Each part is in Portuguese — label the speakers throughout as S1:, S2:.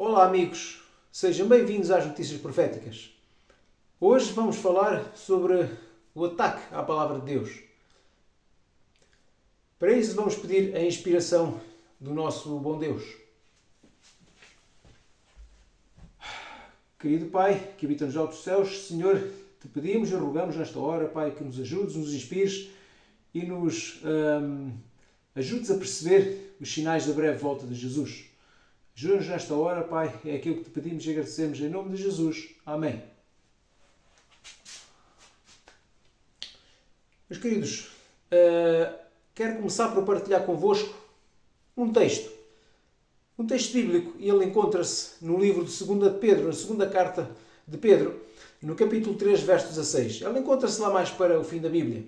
S1: Olá amigos, sejam bem-vindos às Notícias Proféticas. Hoje vamos falar sobre o ataque à Palavra de Deus. Para isso vamos pedir a inspiração do nosso bom Deus. Querido Pai, que habita nos altos céus, Senhor, te pedimos e rogamos nesta hora, Pai, que nos ajudes, nos inspires e nos ajudes a perceber os sinais da breve volta de Jesus. Ajuda-nos nesta hora, Pai, é aquilo que te pedimos e agradecemos em nome de Jesus. Amém. Meus queridos, quero começar por partilhar convosco um texto bíblico, e ele encontra-se no livro de 2 de Pedro, na segunda carta de Pedro, no capítulo 3, verso 16. Ele encontra-se lá mais para o fim da Bíblia.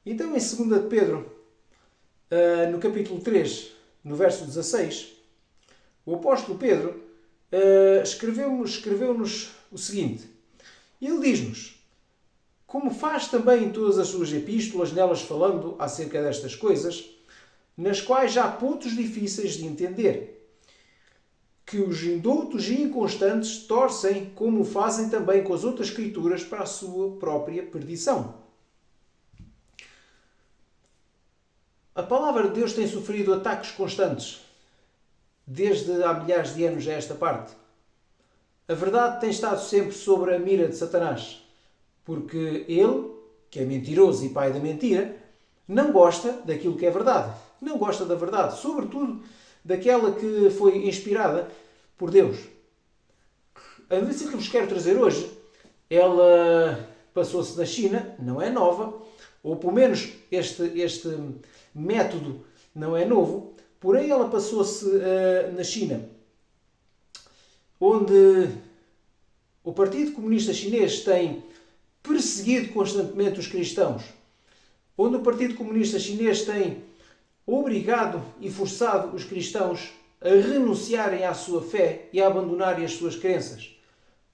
S1: Então, em 2 de Pedro, no capítulo 3, no verso 16, o apóstolo Pedro escreveu-nos o seguinte. Ele diz-nos: como faz também em todas as suas epístolas, nelas falando acerca destas coisas, nas quais há pontos difíceis de entender, que os indoutos e inconstantes torcem, como fazem também com as outras escrituras, para a sua própria perdição. A palavra de Deus tem sofrido ataques constantes, desde há milhares de anos a esta parte. A verdade tem estado sempre sobre a mira de Satanás, porque ele, que é mentiroso e pai da mentira, não gosta daquilo que é verdade. Não gosta da verdade, sobretudo daquela que foi inspirada por Deus. A notícia que vos quero trazer hoje, ela passou-se na China, não é nova, ou pelo menos este método não é novo, porém ela passou-se na China, onde o Partido Comunista Chinês tem perseguido constantemente os cristãos, onde o Partido Comunista Chinês tem obrigado e forçado os cristãos a renunciarem à sua fé e a abandonarem as suas crenças,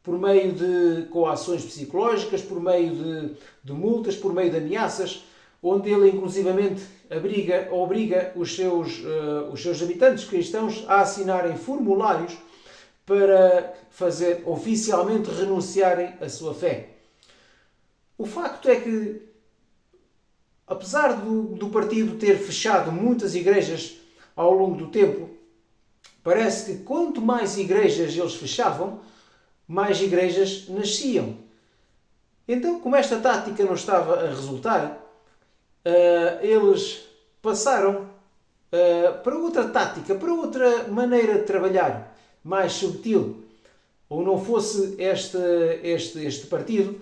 S1: por meio de coações psicológicas, por meio de multas, por meio de ameaças, onde ele inclusivamente obriga os seus habitantes cristãos a assinarem formulários para fazer oficialmente renunciarem à sua fé. O facto é que, apesar do partido ter fechado muitas igrejas ao longo do tempo, parece que quanto mais igrejas eles fechavam, mais igrejas nasciam. Então, como esta tática não estava a resultar, eles passaram para outra tática, para outra maneira de trabalhar, mais subtil. Ou não fosse este partido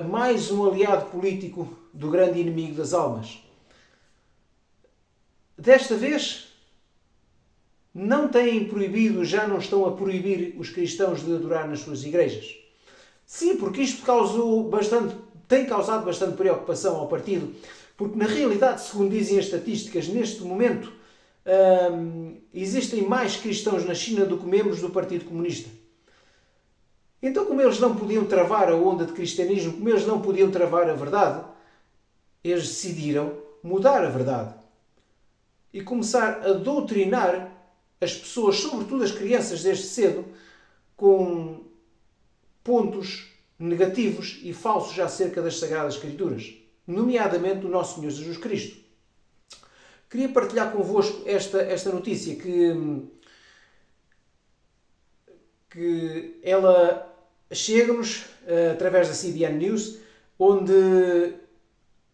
S1: mais um aliado político do grande inimigo das almas. Desta vez, não têm proibido, já não estão a proibir os cristãos de adorar nas suas igrejas. Sim, porque isto tem causado bastante preocupação ao partido, porque na realidade, segundo dizem as estatísticas, neste momento existem mais cristãos na China do que membros do Partido Comunista. Então, como eles não podiam travar a onda de cristianismo, como eles não podiam travar a verdade, eles decidiram mudar a verdade e começar a doutrinar as pessoas, sobretudo as crianças desde cedo, com pontos negativos e falsos acerca das Sagradas Escrituras, nomeadamente do nosso Senhor Jesus Cristo. Queria partilhar convosco esta notícia que ela chega-nos através da CBN News, onde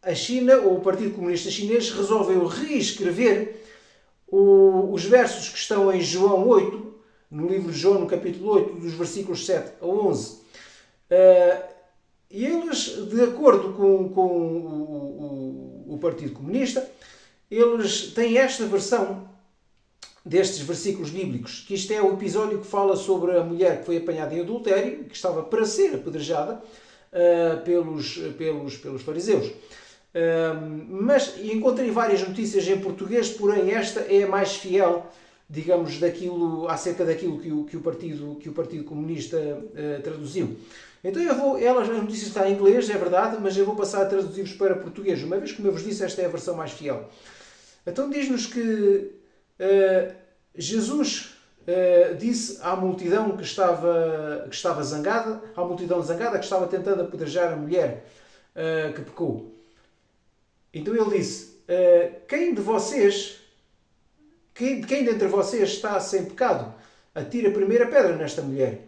S1: a China, ou o Partido Comunista Chinês, resolveu reescrever os versos que estão em João 8, no livro de João, no capítulo 8, dos versículos 7 a 11. E eles, de acordo com o Partido Comunista, eles têm esta versão destes versículos bíblicos, que isto é o episódio que fala sobre a mulher que foi apanhada em adultério, que estava para ser apedrejada pelos fariseus. Mas encontrei várias notícias em português, porém esta é a mais fiel, digamos, acerca daquilo que o Partido Comunista traduziu. Então a notícia está em inglês, é verdade, mas eu vou passar a traduzir-vos para português, uma vez que, como eu vos disse, esta é a versão mais fiel. Então diz-nos que Jesus disse à multidão que estava zangada, à multidão zangada que estava tentando apedrejar a mulher que pecou. Então ele disse, quem dentre vocês está sem pecado, atire a primeira pedra nesta mulher.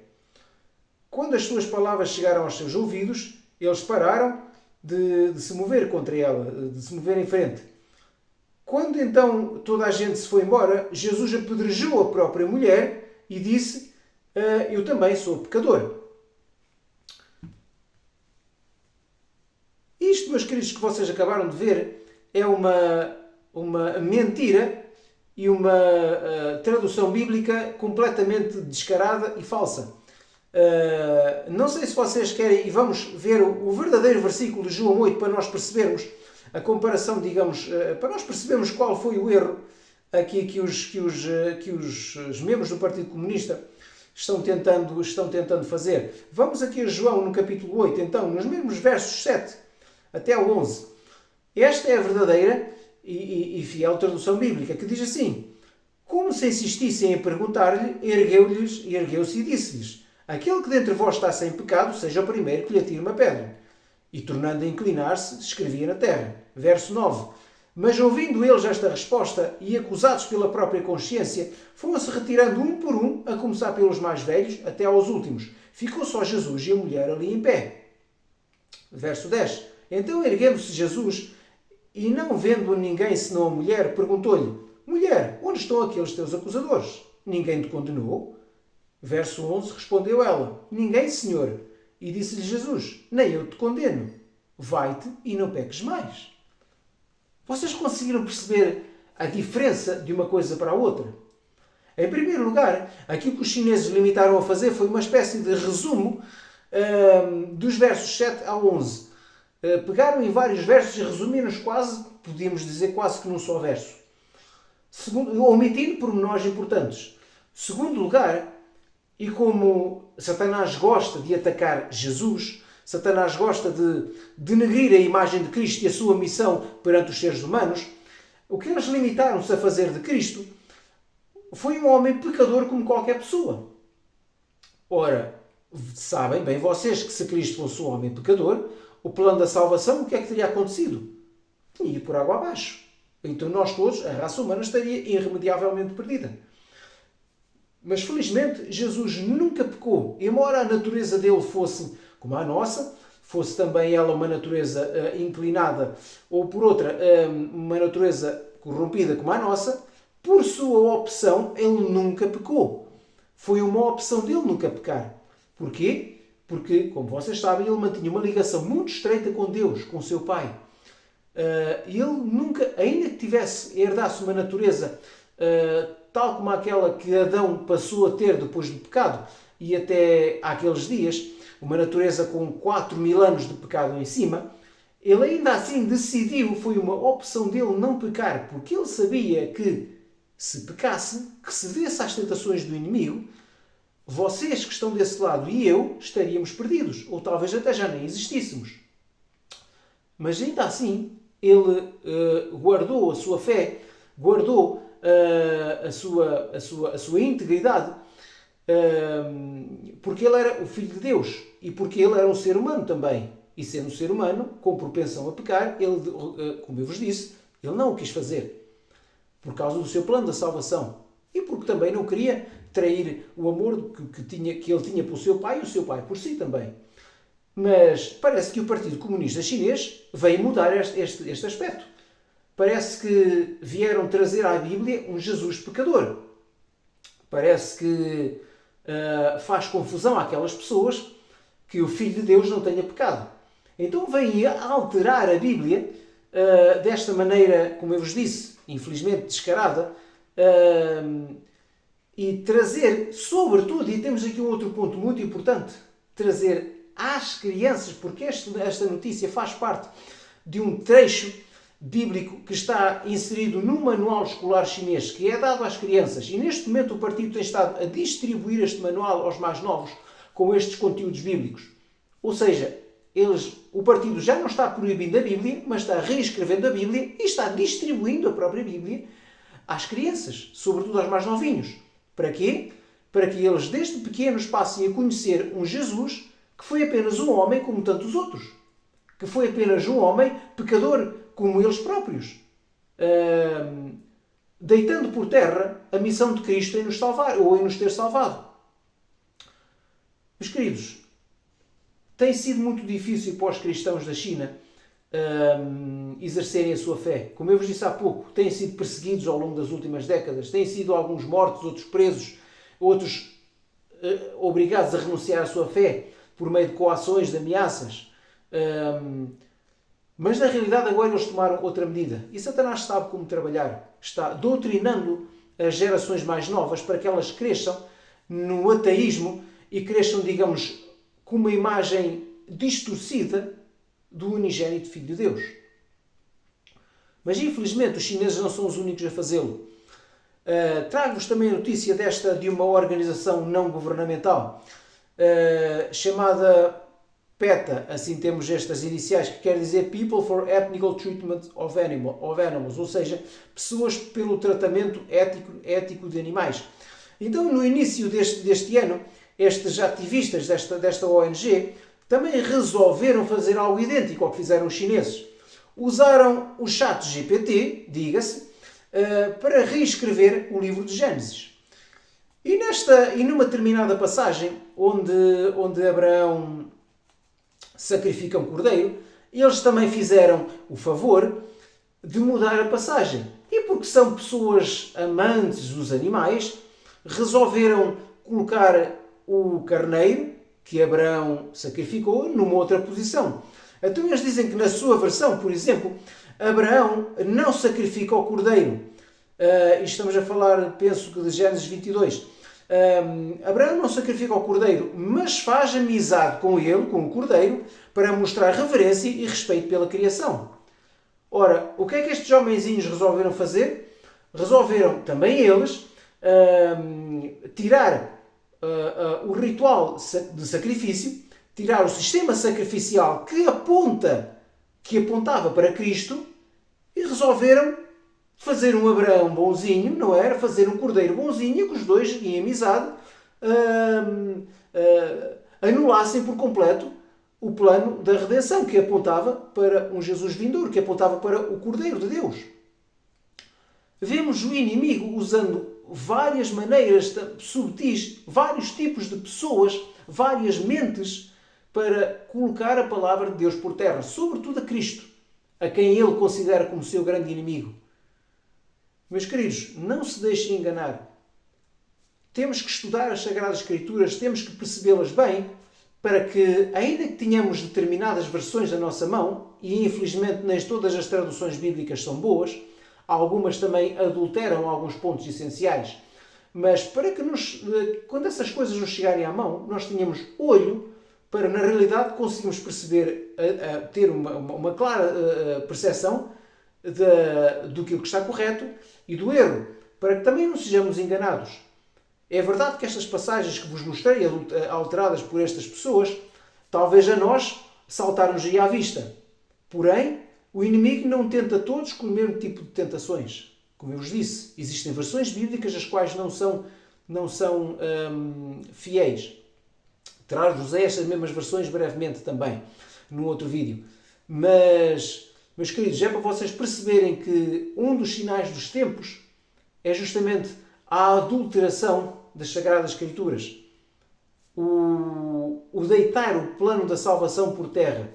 S1: Quando as suas palavras chegaram aos seus ouvidos, eles pararam de se mover contra ela, de se mover em frente. Quando então toda a gente se foi embora, Jesus apedrejou a própria mulher e disse, eu também sou pecador. Isto, meus queridos, que vocês acabaram de ver, é uma mentira e uma tradução bíblica completamente descarada e falsa. Não sei se vocês querem, e vamos ver o verdadeiro versículo de João 8 para nós percebermos a comparação, digamos, para nós percebermos qual foi o erro aqui que os membros do Partido Comunista estão tentando fazer. Vamos aqui a João no capítulo 8, então, nos mesmos versos 7 até ao 11. Esta é a verdadeira e fiel tradução bíblica, que diz assim: como se insistissem em perguntar-lhe, ergueu-se e disse-lhes: aquele que dentre vós está sem pecado, seja o primeiro que lhe atire uma pedra. E tornando a inclinar-se, escrevia na terra. Verso 9. Mas ouvindo eles esta resposta e acusados pela própria consciência, foram-se retirando um por um, a começar pelos mais velhos até aos últimos. Ficou só Jesus e a mulher ali em pé. Verso 10. Então erguendo-se Jesus e não vendo ninguém senão a mulher, perguntou-lhe: mulher, onde estão aqueles teus acusadores? Ninguém te condenou? Verso 11, respondeu ela: ninguém, Senhor. E disse-lhe Jesus: nem eu te condeno. Vai-te e não peques mais. Vocês conseguiram perceber a diferença de uma coisa para a outra? Em primeiro lugar, aquilo que os chineses limitaram a fazer foi uma espécie de resumo dos versos 7 ao 11. Pegaram em vários versos e resumiram-nos quase, podíamos dizer quase que num só verso. Omitindo pormenores importantes. Segundo lugar, e como Satanás gosta de atacar Jesus, Satanás gosta de denegrir a imagem de Cristo e a sua missão perante os seres humanos, o que eles limitaram-se a fazer de Cristo foi um homem pecador como qualquer pessoa. Ora, sabem bem vocês que se Cristo fosse um homem pecador, o plano da salvação, o que é que teria acontecido? Tinha ido por água abaixo. Então nós todos, a raça humana, estaria irremediavelmente perdida. Mas felizmente Jesus nunca pecou. Embora a natureza dele fosse como a nossa, fosse também ela uma natureza inclinada, ou por outra, uma natureza corrompida como a nossa, por sua opção ele nunca pecou. Foi uma opção dele nunca pecar. Porquê? Porque, como vocês sabem, ele mantinha uma ligação muito estreita com Deus, com o seu Pai. Ele nunca, ainda que herdasse uma natureza tal como aquela que Adão passou a ter depois do pecado, e até àqueles dias, uma natureza com 4.000 anos de pecado em cima, ele ainda assim decidiu, foi uma opção dele não pecar, porque ele sabia que, se pecasse, que cedesse às tentações do inimigo, vocês que estão desse lado e eu estaríamos perdidos, ou talvez até já nem existíssemos. Mas ainda assim, ele guardou a sua fé, guardou a sua integridade, porque ele era o Filho de Deus e porque ele era um ser humano também. E sendo um ser humano, com propensão a pecar, ele, como eu vos disse, ele não o quis fazer por causa do seu plano da salvação e porque também não queria trair o amor que ele tinha pelo seu pai e o seu pai por si também. Mas parece que o Partido Comunista Chinês veio mudar este aspecto. Parece que vieram trazer à Bíblia um Jesus pecador. Parece que faz confusão àquelas pessoas que o Filho de Deus não tenha pecado. Então vem alterar a Bíblia desta maneira, como eu vos disse, infelizmente descarada, e trazer, sobretudo, e temos aqui um outro ponto muito importante, trazer às crianças, porque esta notícia faz parte de um trecho bíblico que está inserido no manual escolar chinês, que é dado às crianças, e neste momento o partido tem estado a distribuir este manual aos mais novos com estes conteúdos bíblicos. Ou seja, o partido já não está proibindo a Bíblia, mas está reescrevendo a Bíblia e está distribuindo a própria Bíblia às crianças, sobretudo aos mais novinhos. Para quê? Para que eles desde pequenos passem a conhecer um Jesus que foi apenas um homem como tantos outros. Que foi apenas um homem pecador como eles próprios. Deitando por terra a missão de Cristo em nos salvar, ou em nos ter salvado. Meus queridos, tem sido muito difícil para os cristãos da China exercerem a sua fé. Como eu vos disse há pouco, têm sido perseguidos ao longo das últimas décadas, têm sido alguns mortos, outros presos, outros obrigados a renunciar à sua fé por meio de coações, de ameaças. Mas na realidade agora eles tomaram outra medida. E Satanás sabe como trabalhar. Está doutrinando as gerações mais novas para que elas cresçam no ateísmo e cresçam, digamos, com uma imagem distorcida do unigénito Filho de Deus. Mas infelizmente os chineses não são os únicos a fazê-lo. Trago-vos também a notícia de uma organização não governamental chamada PETA, assim temos estas iniciais, que quer dizer People for Ethical Treatment of Animals, ou seja, pessoas pelo tratamento ético de animais. Então, no início deste ano, estes ativistas desta ONG também resolveram fazer algo idêntico ao que fizeram os chineses. Usaram o chat GPT, diga-se, para reescrever o livro de Gênesis. E numa determinada passagem, onde Abraão sacrifica um cordeiro, eles também fizeram o favor de mudar a passagem. E porque são pessoas amantes dos animais, resolveram colocar o carneiro que Abraão sacrificou numa outra posição. Então eles dizem que na sua versão, por exemplo, Abraão não sacrifica o cordeiro. E estamos a falar, penso que de Gênesis 22. Abraão não sacrifica o cordeiro, mas faz amizade com ele, com o cordeiro, para mostrar reverência e respeito pela criação. Ora, o que é que estes homenzinhos resolveram fazer? Resolveram também eles tirar o ritual de sacrifício, tirar o sistema sacrificial que apontava para Cristo, e resolveram fazer um Abraão bonzinho, não era? Fazer um cordeiro bonzinho, que os dois, em amizade, anulassem por completo o plano da redenção, que apontava para um Jesus vindouro, que apontava para o Cordeiro de Deus. Vemos o inimigo usando várias maneiras subtis, vários tipos de pessoas, várias mentes, para colocar a palavra de Deus por terra, sobretudo a Cristo, a quem ele considera como seu grande inimigo. Meus queridos, não se deixem enganar. Temos que estudar as Sagradas Escrituras, temos que percebê-las bem, para que, ainda que tenhamos determinadas versões na nossa mão, e infelizmente nem todas as traduções bíblicas são boas, algumas também adulteram alguns pontos essenciais, mas para que quando essas coisas nos chegarem à mão, nós tenhamos olho para, na realidade, conseguirmos perceber, ter uma clara percepção do que está correto e do erro, para que também não sejamos enganados. É verdade que estas passagens que vos mostrei, alteradas por estas pessoas, talvez a nós saltaram-nos à vista. Porém, o inimigo não tenta todos com o mesmo tipo de tentações. Como eu vos disse, existem versões bíblicas as quais não são fiéis. Trago-vos estas mesmas versões brevemente também, num outro vídeo. Mas, meus queridos, é para vocês perceberem que um dos sinais dos tempos é justamente a adulteração das Sagradas Escrituras. O deitar o plano da salvação por terra.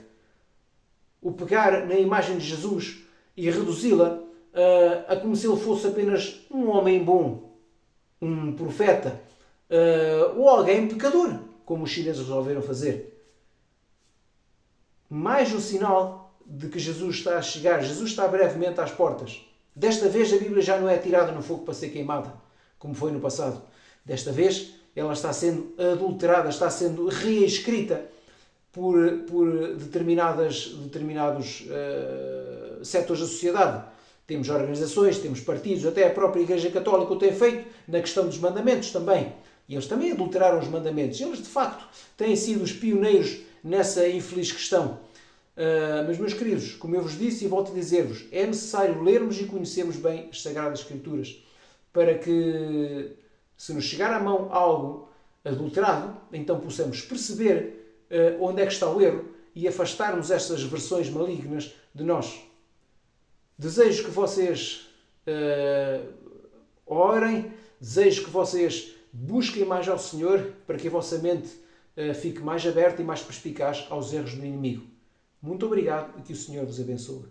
S1: O pegar na imagem de Jesus e reduzi-la a como se ele fosse apenas um homem bom, um profeta, ou alguém pecador, como os chineses resolveram fazer. Mais um sinal de que Jesus está a chegar. Jesus está brevemente às portas. Desta vez a Bíblia já não é tirada no fogo para ser queimada, como foi no passado. Desta vez ela está sendo adulterada, está sendo reescrita por determinados setores da sociedade. Temos organizações, temos partidos, até a própria Igreja Católica o tem feito na questão dos mandamentos também. E eles também adulteraram os mandamentos. Eles, de facto, têm sido os pioneiros nessa infeliz questão. Mas, meus queridos, como eu vos disse e volto a dizer-vos, é necessário lermos e conhecermos bem as Sagradas Escrituras para que se nos chegar à mão algo adulterado, então possamos perceber onde é que está o erro e afastarmos estas versões malignas de nós. Desejo que vocês orem, desejo que vocês busquem mais ao Senhor para que a vossa mente fique mais aberta e mais perspicaz aos erros do inimigo. Muito obrigado e que o Senhor vos abençoe.